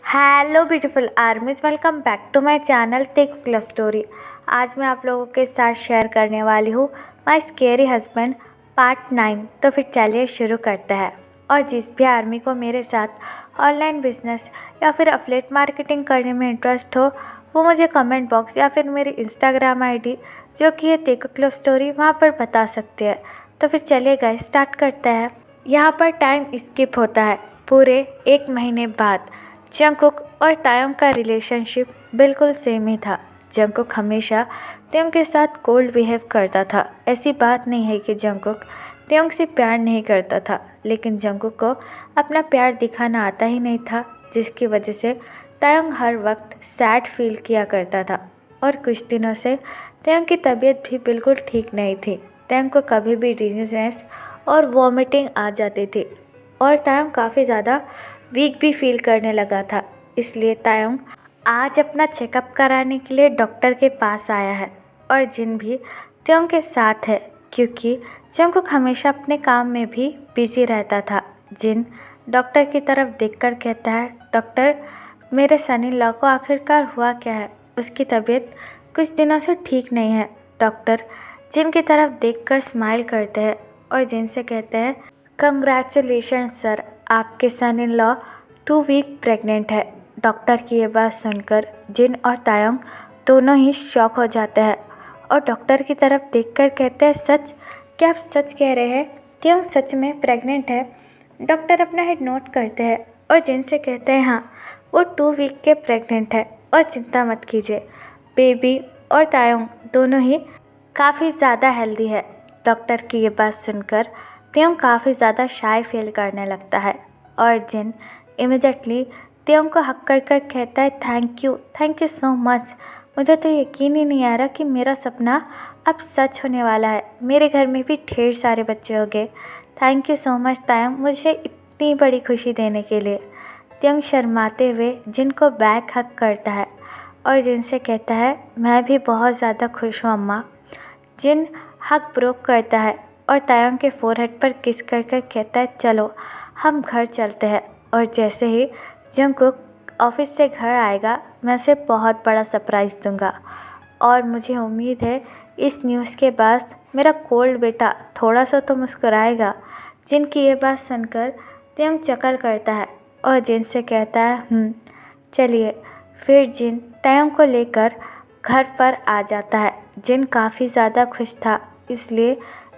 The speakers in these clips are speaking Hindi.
Hello beautiful armies, welcome back to my channel तेकुक लव स्टोरी। आज मैं आप लोगों के साथ शेयर करने वाली हूँ माय स्केरी हस्बैंड पार्ट 9। तो फिर चलिए शुरू करते हैं। और जिस भी आर्मी को मेरे साथ ऑनलाइन बिजनेस या फिर अफिलिएट मार्केटिंग करने में इंटरेस्ट हो, वो मुझे कमेंट बॉक्स या फिर मेरी इंस्टाग्राम आईडी जो कि है तेकुक लव स्टोरी, वहाँ पर बता सकते हैं। तो फिर चलिए गाइस स्टार्ट करते हैं। यहाँ पर टाइम स्किप होता है पूरे 1 महीने बाद। जंगकुक और तायोंग का रिलेशनशिप बिल्कुल सेम ही था। जंगकुक हमेशा तायोंग के साथ कोल्ड बिहेव करता था। ऐसी बात नहीं है कि जंगकुक तायोंग से प्यार नहीं करता था, लेकिन जंगकुक को अपना प्यार दिखाना आता ही नहीं था, जिसकी वजह से तायोंग हर वक्त सैड फील किया करता था। और कुछ दिनों से तायोंग की तबीयत भी बिल्कुल ठीक नहीं थी। तायोंग को कभी भी डिजीनेस और वॉमिटिंग आ जाती थी और तायोंग काफ़ी ज़्यादा वीक भी फील करने लगा था। इसलिए तायोंग आज अपना चेकअप कराने के लिए डॉक्टर के पास आया है। और जिन भी तायोंग के साथ है, क्योंकि जंगकुक हमेशा अपने काम में भी बिजी रहता था। जिन डॉक्टर की तरफ देखकर कहता है, डॉक्टर मेरे सन इन लॉ को आखिरकार हुआ क्या है? उसकी तबीयत कुछ दिनों से ठीक नहीं है। डॉक्टर जिन की तरफ देखकर स्माइल करते हैं और जिन से कहते हैं, कंग्रेचुलेशन सर, आपके सन इन लॉ 2 वीक प्रेग्नेंट है। डॉक्टर की ये बात सुनकर जिन और तायोंग दोनों ही शॉक हो जाते हैं और डॉक्टर की तरफ देखकर कहते हैं, सच? क्या आप सच कह रहे हैं? तायोंग सच में प्रेग्नेंट है? डॉक्टर अपना हेड नोट करते हैं और जिन से कहते हैं, हाँ वो 2 वीक के प्रेग्नेंट है और चिंता मत कीजिए, बेबी और तायोंग दोनों ही काफ़ी ज़्यादा हेल्दी है। डॉक्टर की ये बात सुनकर तायोंग काफ़ी ज़्यादा शाय फील करने लगता है और जिन इमिडिएटली तायोंग को हक कर कर कहता है, थैंक यू सो मच। मुझे तो यकीन ही नहीं आ रहा कि मेरा सपना अब सच होने वाला है। मेरे घर में भी ढेर सारे बच्चे हो गए। थैंक यू सो मच तायोंग, मुझे इतनी बड़ी खुशी देने के लिए। तायोंग शर्माते हुए जिन को बैक हक करता है और जिन से कहता है, मैं भी बहुत ज़्यादा खुश हूँ अम्मा। जिन हक ब्रोक करता है और तायोंग के फोरहेड पर किस कर कर कहता है, चलो हम घर चलते हैं। और जैसे ही जंगकुक ऑफिस से घर आएगा, मैं उसे बहुत बड़ा सरप्राइज़ दूंगा और मुझे उम्मीद है इस न्यूज़ के बाद मेरा कोल्ड बेटा थोड़ा सा तो मुस्कुराएगा। जिन की ये बात सुनकर तायोंग चकल करता है और जिन से कहता है, चलिए। फिर जिन तायोंग को लेकर घर पर आ जाता है। जिन काफ़ी ज़्यादा खुश था, इसलिए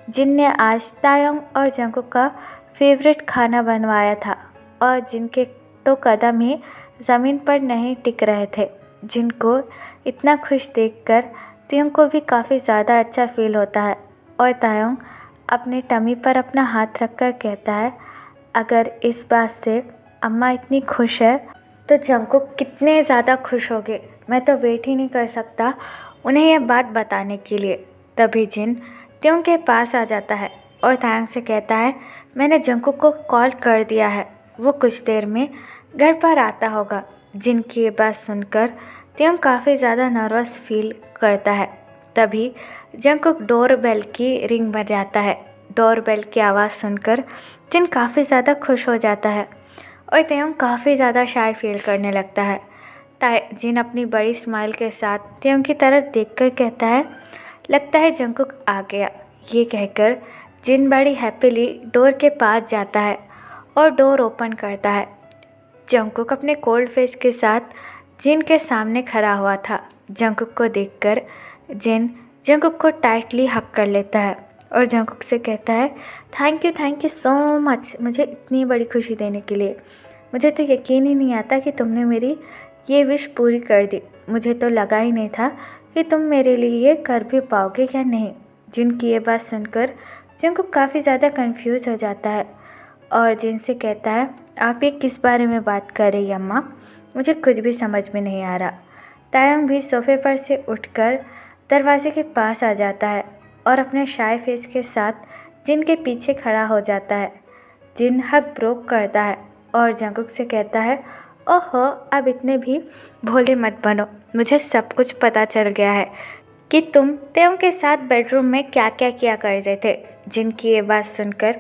जिन ने आज तायोंग और जंगकुक का फेवरेट खाना बनवाया था और जिनके तो कदम ही ज़मीन पर नहीं टिक रहे थे। जिनको इतना खुश देखकर तायोंग को भी काफ़ी ज़्यादा अच्छा फील होता है और तायोंग अपने टमी पर अपना हाथ रखकर कहता है, अगर इस बात से अम्मा इतनी खुश है तो जंगकुक कितने ज़्यादा खुश होंगे। मैं तो वेट ही नहीं कर सकता उन्हें यह बात बताने के लिए। तभी जिन तायोंग के पास आ जाता है और तायोंग से कहता है, मैंने जंगकुक को कॉल कर दिया है, वो कुछ देर में घर पर आता होगा। जिन की ये बात सुनकर तायोंग काफ़ी ज़्यादा नर्वस फील करता है। तभी जंगकुक डोर बेल की रिंग बजाता है। डोर बेल की आवाज़ सुनकर जिन काफ़ी ज़्यादा खुश हो जाता है और तायोंग काफ़ी ज़्यादा शाय फील करने लगता है। जिन अपनी बड़ी स्माइल के साथ तायोंग की तरफ देखकर कहता है, लगता है जंगकुक आ गया। ये कहकर जिन बड़ी हैप्पीली डोर के पास जाता है और डोर ओपन करता है। जंगकुक अपने कोल्ड फेस के साथ जिन के सामने खड़ा हुआ था। जंगकुक को देखकर जिन जंगकुक को टाइटली हक कर लेता है और जंगकुक से कहता है, थैंक यू सो मच, मुझे इतनी बड़ी खुशी देने के लिए। मुझे तो यकीन ही नहीं आता कि तुमने मेरी ये विश पूरी कर दी। मुझे तो लगा ही नहीं था कि तुम मेरे लिए ये कर भी पाओगे या नहीं। जिन की ये बात सुनकर जंगकुक काफ़ी ज़्यादा कंफ्यूज हो जाता है और जिन से कहता है, आप ये किस बारे में बात कर रही हैं अम्मा? मुझे कुछ भी समझ में नहीं आ रहा। तायोंग भी सोफे पर से उठकर दरवाजे के पास आ जाता है और अपने शाय फेस के साथ जिन के पीछे खड़ा हो जाता है। जिन हक ब्रोक करता है और जंगकुक से कहता है, ओहो, अब इतने भी भोले मत बनो, मुझे सब कुछ पता चल गया है कि तुम तायोंग के साथ बेडरूम में क्या क्या किया करते थे। जिन की ये बात सुनकर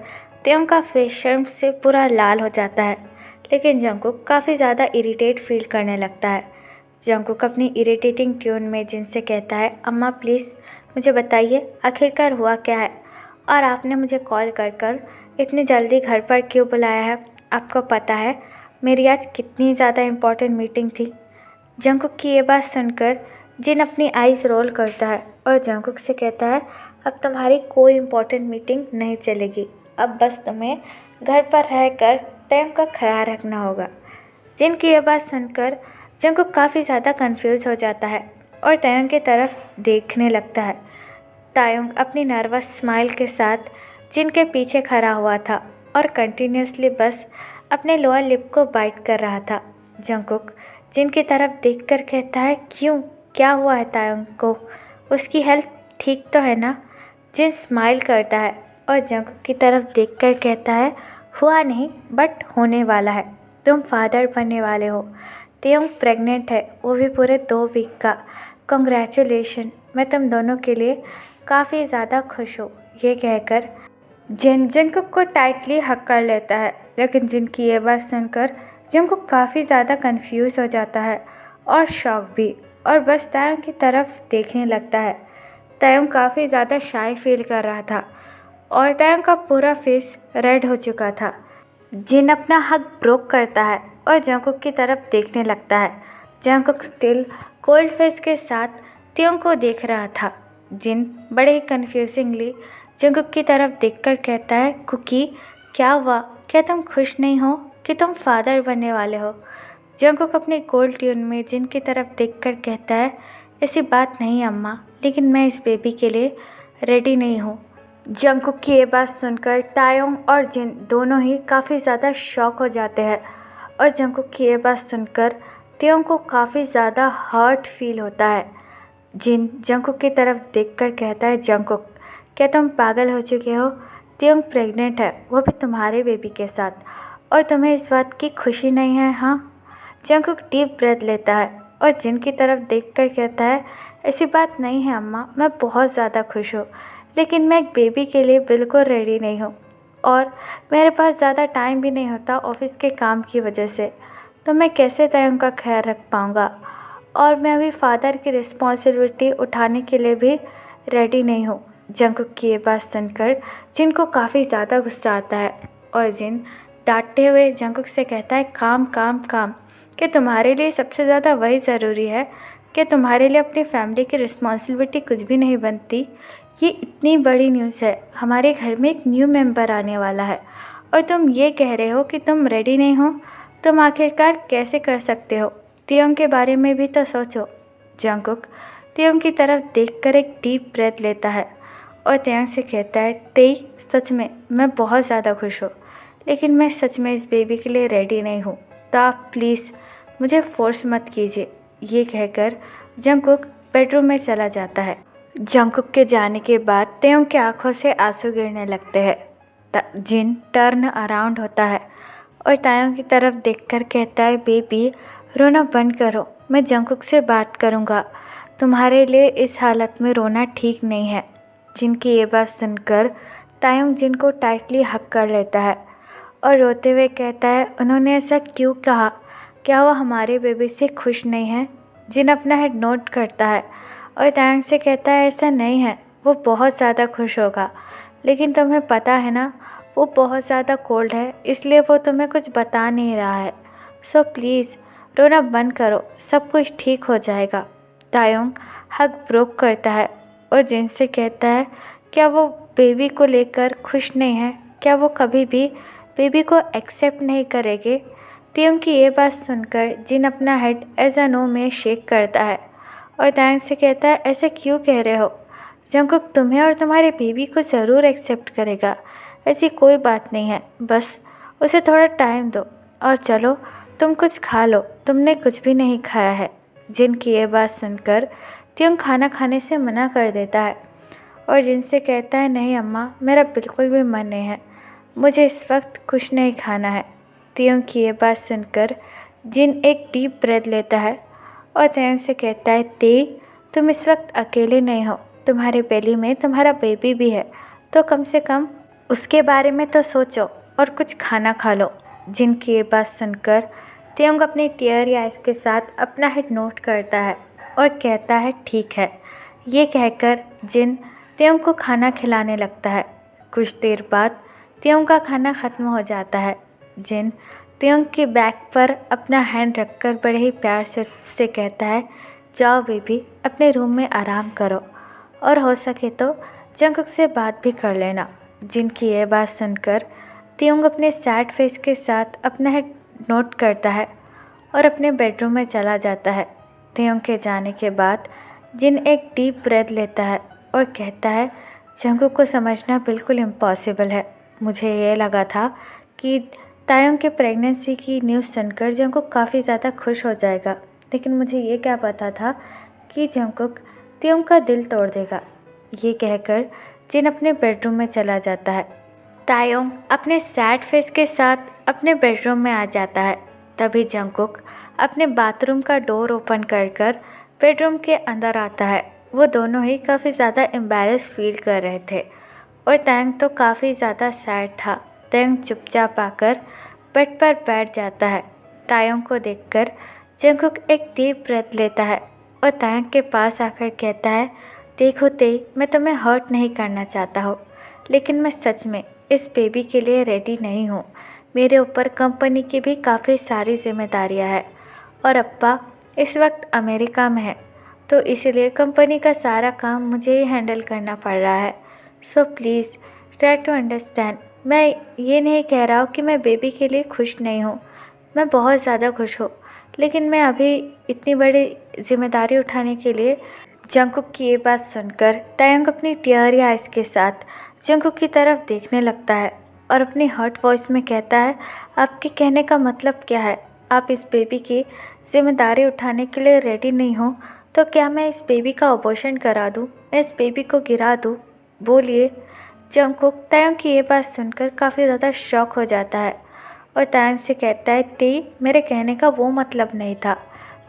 तायोंग का फेस शर्म से पूरा लाल हो जाता है, लेकिन जंगकुक काफ़ी ज़्यादा इरिटेट फील करने लगता है। जंगकुक अपनी इरिटेटिंग ट्यून में जिन से कहता है, अम्मा प्लीज़ मुझे बताइए आखिरकार हुआ क्या है, और आपने मुझे कॉल कर कर इतनी जल्दी घर पर क्यों बुलाया है? आपको पता है मेरी आज कितनी ज़्यादा इम्पोर्टेंट मीटिंग थी। जंगकुक की ये बात सुनकर जिन अपनी आइज़ रोल करता है और जंगकुक से कहता है, अब तुम्हारी कोई इम्पोर्टेंट मीटिंग नहीं चलेगी, अब बस तुम्हें घर पर रहकर तयंग का ख्याल रखना होगा। जिन की यह बात सुनकर जंगकुक काफ़ी ज़्यादा कंफ्यूज हो जाता है और तयंग की तरफ देखने लगता है। तायुंग अपनी नर्वस स्माइल के साथ जिन के पीछे खड़ा हुआ था और कंटिन्यूसली बस अपने लोअर लिप को बाइट कर रहा था। जंगकुक जिन की तरफ देखकर कहता है, क्यों, क्या हुआ है तायुंग को? उसकी हेल्थ ठीक तो है ना? जिन स्माइल करता है और जंगकुक की तरफ देखकर कहता है, हुआ नहीं बट होने वाला है, तुम फादर बनने वाले हो। तयंग प्रेग्नेंट है, वो भी पूरे 2 वीक का। कॉन्ग्रेचुलेशन, मैं तुम दोनों के लिए काफ़ी ज़्यादा खुश हूँ। ये कहकर जिन जंगकुक को टाइटली हक कर लेता है, लेकिन जिन की ये बात सुनकर जंगकुक काफ़ी ज़्यादा कंफ्यूज हो जाता है और शॉक भी, और बस तयंग की तरफ देखने लगता है। तयंग काफ़ी ज़्यादा शाय फील कर रहा था और तयंग का पूरा फेस रेड हो चुका था। जिन अपना हक ब्रोक करता है और जंगकुक की तरफ देखने लगता है। जंगकुक स्टिल कोल्ड फेस के साथ तयंग को देख रहा था। जिन बड़े ही कन्फ्यूजिंगली जंगकुक की तरफ देखकर कहता है, कुकी क्या हुआ? क्या तुम खुश नहीं हो कि तुम फादर बनने वाले हो? जंगकुक अपने कोल्ड ट्यून में जिन की तरफ देखकर कहता है, ऐसी बात नहीं अम्मा, लेकिन मैं इस बेबी के लिए रेडी नहीं हूँ। जंगकुक की ये बात सुनकर तायोंग और जिन दोनों ही काफ़ी ज़्यादा शॉक हो जाते हैं और जंगकुक की ये बात सुनकर तयंग को काफ़ी ज़्यादा हर्ट फील होता है। जिन जंगकुक की तरफ देखकर कहता है, जंगकुक क्या तुम पागल हो चुके हो? तयंग प्रेग्नेंट है, वो भी तुम्हारे बेबी के साथ, और तुम्हें इस बात की खुशी नहीं है? हाँ। जंगकुक डीप ब्रेथ लेता है और जिन की तरफ देखकर कहता है, ऐसी बात नहीं है अम्मा, मैं बहुत ज़्यादा खुश हूँ, लेकिन मैं एक बेबी के लिए बिल्कुल रेडी नहीं हूँ और मेरे पास ज़्यादा टाइम भी नहीं होता ऑफिस के काम की वजह से, तो मैं कैसे तयंग का ख्याल रख पाऊँगा, और मैं अभी फादर की रिस्पॉन्सिबिलिटी उठाने के लिए भी रेडी नहीं हूँ। जंगकुक की ये बात सुनकर जिन को काफ़ी ज़्यादा गुस्सा आता है और जिन डांटते हुए जंगकुक से कहता है, काम काम काम, कि तुम्हारे लिए सबसे ज़्यादा वही ज़रूरी है कि तुम्हारे लिए अपनी फैमिली की रिस्पॉन्सिबिलिटी कुछ भी नहीं बनती। ये इतनी बड़ी न्यूज़ है, हमारे घर में एक न्यू मेंबर आने वाला है और तुम ये कह रहे हो कि तुम रेडी नहीं हो? तुम आखिरकार कैसे कर सकते हो? तयंग के बारे में भी तो सोचो। जंगकुक तयंग की तरफ देखकर एक डीप ब्रेथ लेता है और तयंग से कहता है, तेई सच में मैं बहुत ज़्यादा खुश हूँ, लेकिन मैं सच में इस बेबी के लिए रेडी नहीं हूँ, तो आप प्लीज़ मुझे फोर्स मत कीजिए। ये कहकर जंगकुक बेडरूम में चला जाता है। जंगकुक के जाने के बाद तयंग की आंखों से आंसू गिरने लगते हैं। जिन टर्न अराउंड होता है और तयंग की तरफ देखकर कहता है, बेबी रोना बंद करो, मैं जंगकुक से बात करूँगा, तुम्हारे लिए इस हालत में रोना ठीक नहीं है। जिनकी ये बात सुनकर तायुंग जिन को टाइटली हक कर लेता है और रोते हुए कहता है, उन्होंने ऐसा क्यों कहा? क्या वो हमारे बेबी से खुश नहीं है? जिन अपना हेड नोट करता है और तायुंग से कहता है, ऐसा नहीं है, वो बहुत ज़्यादा खुश होगा, लेकिन तुम्हें पता है ना वो बहुत ज़्यादा कोल्ड है, इसलिए वो तुम्हें कुछ बता नहीं रहा है, सो प्लीज़ रोना बंद करो, सब कुछ ठीक हो जाएगा। तायुंग हक ब्रोक करता है और जिन से कहता है, क्या वो बेबी को लेकर खुश नहीं है? क्या वो कभी भी बेबी को एक्सेप्ट नहीं करेंगे? तयंग की ये बात सुनकर जिन अपना हेड एज अ नो में शेक करता है और तायुंग से कहता है, ऐसा क्यों कह रहे हो? जंगकुक तुम्हें और तुम्हारे बेबी को ज़रूर एक्सेप्ट करेगा, ऐसी कोई बात नहीं है, बस उसे थोड़ा टाइम दो और चलो तुम कुछ खा लो, तुमने कुछ भी नहीं खाया है। जिन की ये बात सुनकर तयंग खाना खाने से मना कर देता है और जिन से कहता है, नहीं अम्मा, मेरा बिल्कुल भी मन नहीं है, मुझे इस वक्त कुछ नहीं खाना है। तयंग की ये बात सुनकर जिन एक डीप ब्रेथ लेता है और तयंग से कहता है, तेई तुम इस वक्त अकेले नहीं हो, तुम्हारे बेली में तुम्हारा बेबी भी है, तो कम से कम उसके बारे में तो सोचो और कुछ खाना खा लो। जिनकी ये बात सुनकर त्योंग अपनी टीयरी आइज के साथ अपना हेड नोट करता है और कहता है ठीक है। ये कहकर जिन त्योंग को खाना खिलाने लगता है। कुछ देर बाद त्योंग का खाना ख़त्म हो जाता है। जिन त्योंग के बैग पर अपना हैंड रखकर बड़े ही प्यार से कहता है, जाओ बेबी, अपने रूम में आराम करो और हो सके तो जंगकुक से बात भी कर लेना। जिनकी यह बात सुनकर त्योंग अपने सैड फेस के साथ अपना हेड नोट करता है और अपने बेडरूम में चला जाता है। त्योंग के जाने के बाद जिन एक डीप ब्रेथ लेता है और कहता है, जंगकुक को समझना बिल्कुल इम्पॉसिबल है। मुझे ये लगा था कि तायोंग के प्रेगनेंसी की न्यूज़ सुनकर जंगकुक काफ़ी ज़्यादा खुश हो जाएगा, लेकिन मुझे ये क्या पता था कि जंगकुक त्योंग का दिल तोड़ देगा। ये कहकर जिन अपने बेडरूम में चला जाता है। तायोंग अपने सैड फेस के साथ अपने बेडरूम में आ जाता है। तभी जंगकुक अपने बाथरूम का डोर ओपन कर बेडरूम के अंदर आता है। वो दोनों ही काफ़ी ज़्यादा एम्बैरेस फील कर रहे थे और तायोंग तो काफ़ी ज़्यादा सैड था। तायोंग चुपचाप आकर बेड पर बैठ जाता है। तायोंग को देखकर जंगकुक एक डीप ब्रेथ लेता है और तायोंग के पास आकर कहता है, देखो ते, मैं तुम्हें हर्ट नहीं करना चाहता हूँ, लेकिन मैं सच में इस बेबी के लिए रेडी नहीं हूँ। मेरे ऊपर कंपनी की भी काफ़ी सारी जिम्मेदारियाँ हैं और अप्पा इस वक्त अमेरिका में है, तो इसलिए कंपनी का सारा काम मुझे ही हैंडल करना पड़ रहा है। So please try to understand. मैं ये नहीं कह रहा हूँ कि मैं बेबी के लिए खुश नहीं हूँ, मैं बहुत ज़्यादा खुश हूँ, लेकिन मैं अभी इतनी बड़ी जिम्मेदारी उठाने के लिए। जंगकुक की ये बात सुनकर तायोंग अपनी टीयरी आइज के साथ जंगकुक की तरफ देखने लगता है और अपनी हर्ट वॉइस में कहता है, आपके कहने का मतलब क्या है? आप इस बेबी की जिम्मेदारी उठाने के लिए रेडी नहीं हो तो क्या मैं इस बेबी का अबॉर्शन करा दूँ, मैं इस बेबी को गिरा दूँ? बोलिए। जंगकुक तायोंग की ये बात सुनकर काफ़ी ज़्यादा शॉक हो जाता है और तायोंग से कहता है, ती, मेरे कहने का वो मतलब नहीं था,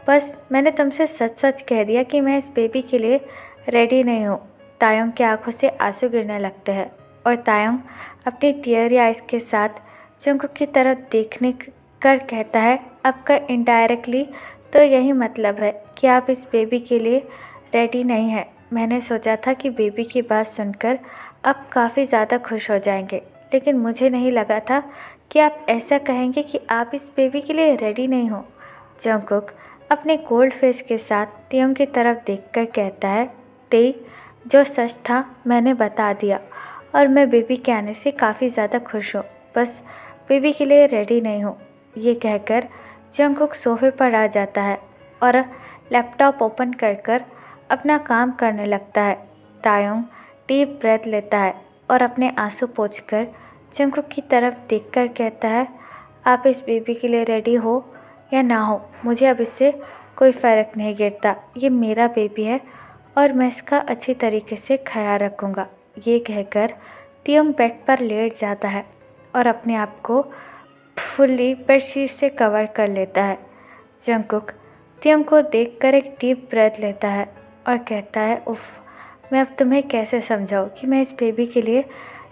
बस मैंने तुमसे सच सच कह दिया कि मैं इस बेबी के लिए रेडी नहीं हूँ। तायोंग की आंखों से आंसू गिरने लगते हैं और तायोंग अपनी टीयरी आइज के साथ जंगकुक की तरफ देखने कर कहता है, आपका इनडायरेक्टली तो यही मतलब है कि आप इस बेबी के लिए रेडी नहीं हैं। मैंने सोचा था कि बेबी की बात सुनकर आप काफ़ी ज़्यादा खुश हो जाएंगे, लेकिन मुझे नहीं लगा था कि आप ऐसा कहेंगे कि आप इस बेबी के लिए रेडी नहीं हो। जंगकुक अपने कोल्ड फेस के साथ त्योंग की तरफ देखकर कहता है, ते, जो सच था मैंने बता दिया और मैं बेबी के आने से काफ़ी ज़्यादा खुश हूँ, बस बेबी के लिए रेडी नहीं हूँ। ये कहकर जंगकुक सोफे पर आ जाता है और लैपटॉप ओपन कर अपना काम करने लगता है। तायोंग डीप ब्रेथ लेता है और अपने आंसू पोंछकर जंगकुक की तरफ देखकर कहता है, आप इस बेबी के लिए रेडी हो या ना हो, मुझे अब इससे कोई फ़र्क नहीं गिरता। ये मेरा बेबी है और मैं इसका अच्छी तरीके से ख्याल रखूँगा। ये कहकर त्योंग बेड पर लेट जाता है और अपने आप को फुल्ली बेडशीट से कवर कर लेता है। जंगकुक त्योंग को देखकर एक डीप ब्रेथ लेता है और कहता है, उफ़, मैं अब तुम्हें कैसे समझाऊँ कि मैं इस बेबी के लिए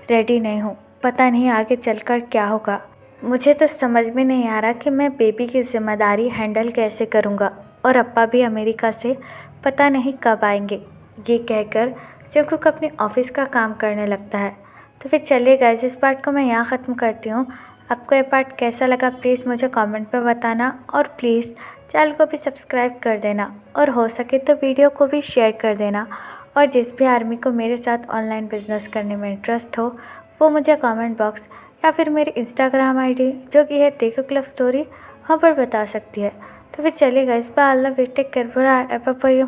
रेडी नहीं हूँ। पता नहीं आगे चलकर क्या होगा। मुझे तो समझ में नहीं आ रहा कि मैं बेबी की जिम्मेदारी हैंडल कैसे करूँगा और अप्पा भी अमेरिका से पता नहीं कब आएंगे। ये कहकर जंगकुक अपने ऑफिस का काम करने लगता है। तो फिर चलिए गाइस, इस पार्ट को मैं यहाँ ख़त्म करती हूँ। आपको ये पार्ट कैसा लगा प्लीज़ मुझे कमेंट पे बताना और प्लीज़ चैनल को भी सब्सक्राइब कर देना और हो सके तो वीडियो को भी शेयर कर देना। और जिस भी आर्मी को मेरे साथ ऑनलाइन बिजनेस करने में इंटरेस्ट हो वो मुझे कमेंट बॉक्स या फिर मेरी इंस्टाग्राम आईडी जो कि है देखो लव स्टोरी, वहाँ पर बता सकती है। तो फिर चलिए गाइस, बाय, अल्लाह, टेक केयर, बाय, बाय।